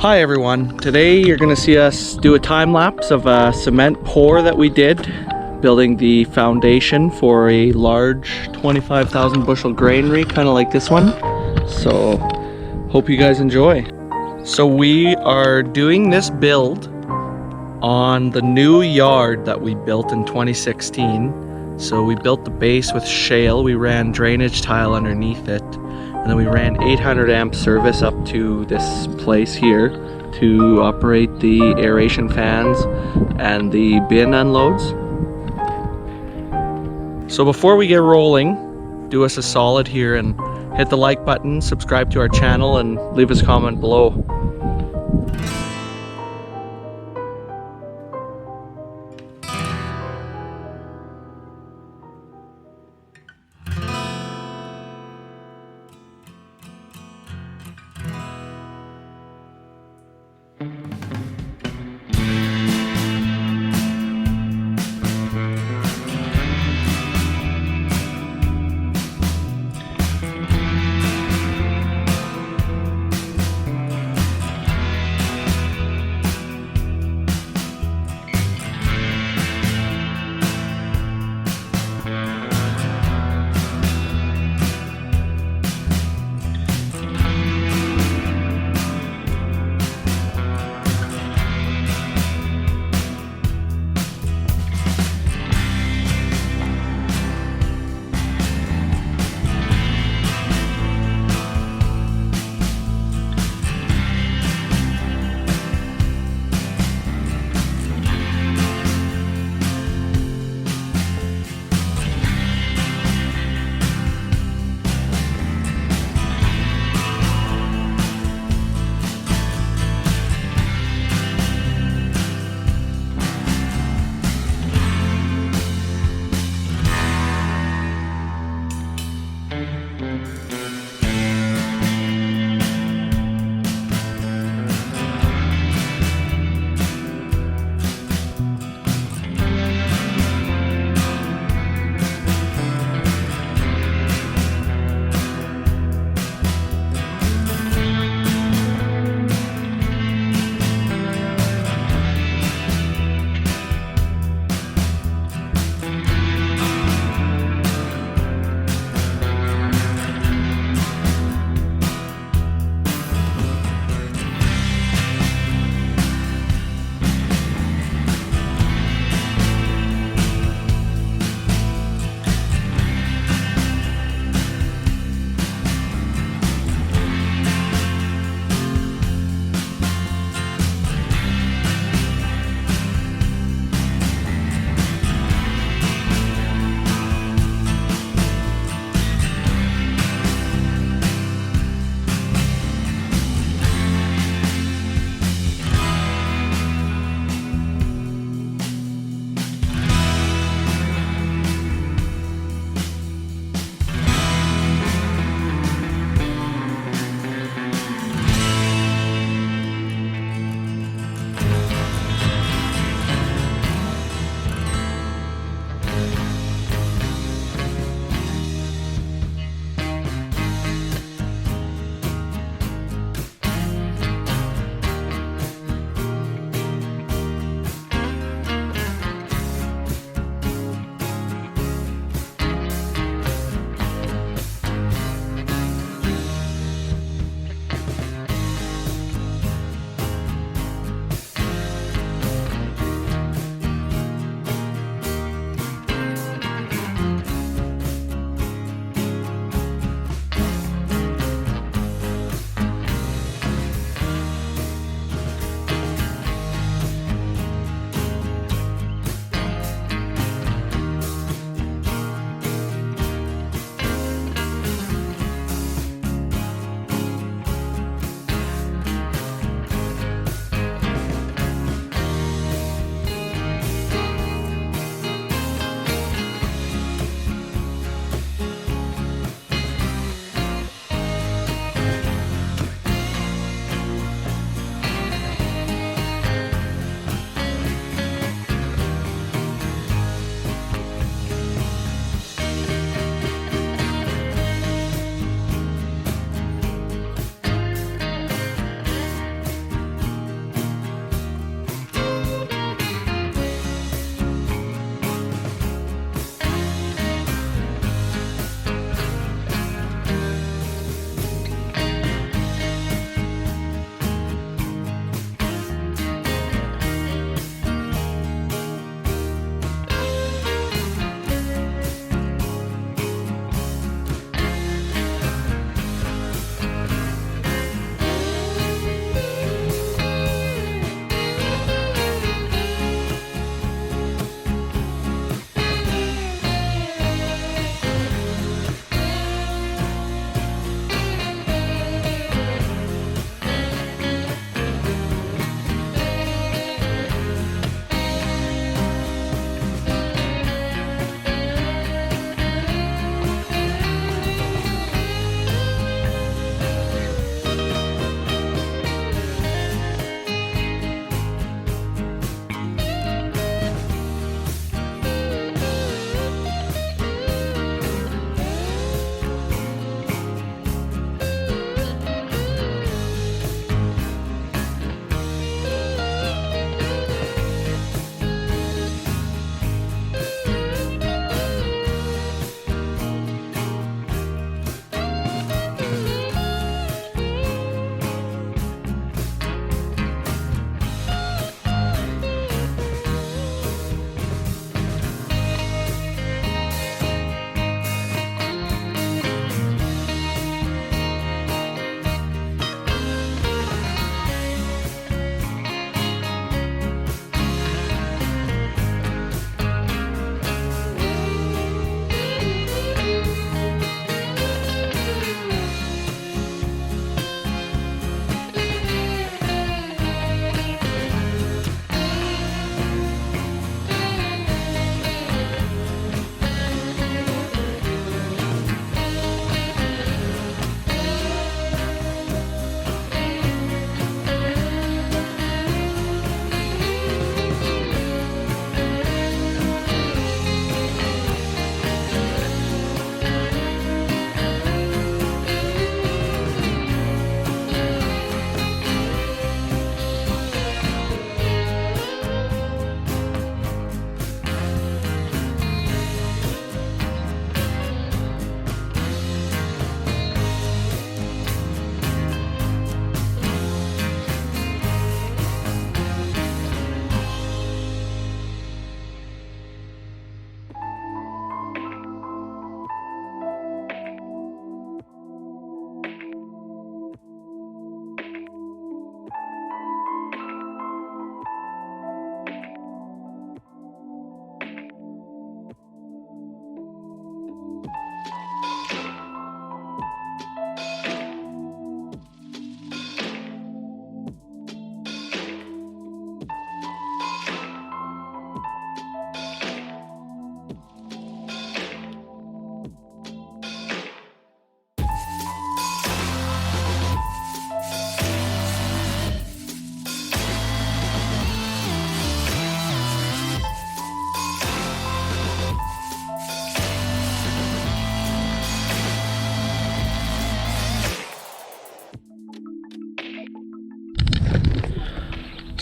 Hi everyone, today you're going to see us do a time lapse of a cement pour that we did building the foundation for a large 25,000 bushel granary, kind of like this one. So hope you guys enjoy. So we are doing this build on the new yard that we built in 2016. So we built the base with shale, we ran drainage tile underneath it, and then we ran 800 amp service up to this place here to operate the aeration fans and the bin unloads. So before we get rolling, do us a solid here and hit the like button, subscribe to our channel, and leave us a comment below.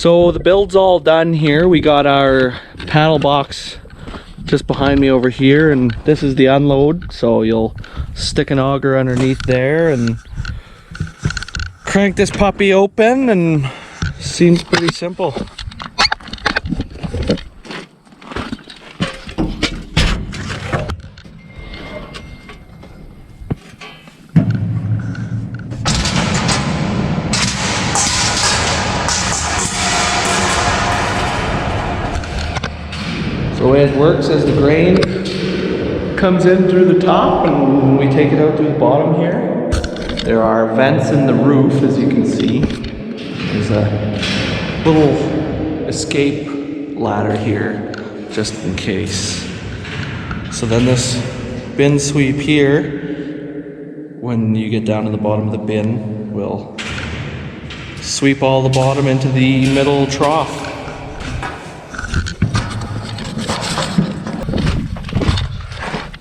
So the build's all done here. We got our panel box just behind me over here, and this is the unload. So you'll stick an auger underneath there and crank this puppy open, and seems pretty simple. So the way it works is the grain comes in through the top, and we take it out through the bottom here. There are vents in the roof, as you can see. There's a little escape ladder here, just in case. So then this bin sweep here, when you get down to the bottom of the bin, will sweep all the bottom into the middle trough.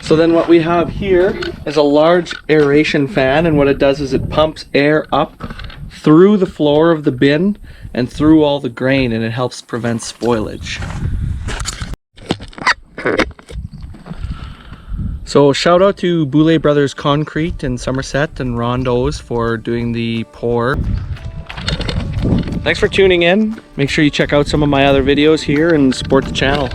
So then what we have here is a large aeration fan, and what it does is it pumps air up through the floor of the bin and through all the grain, and it helps prevent spoilage. So shout out to Boulay Brothers Concrete in Somerset and Rondo's for doing the pour. Thanks for tuning in. Make sure you check out some of my other videos here and support the channel.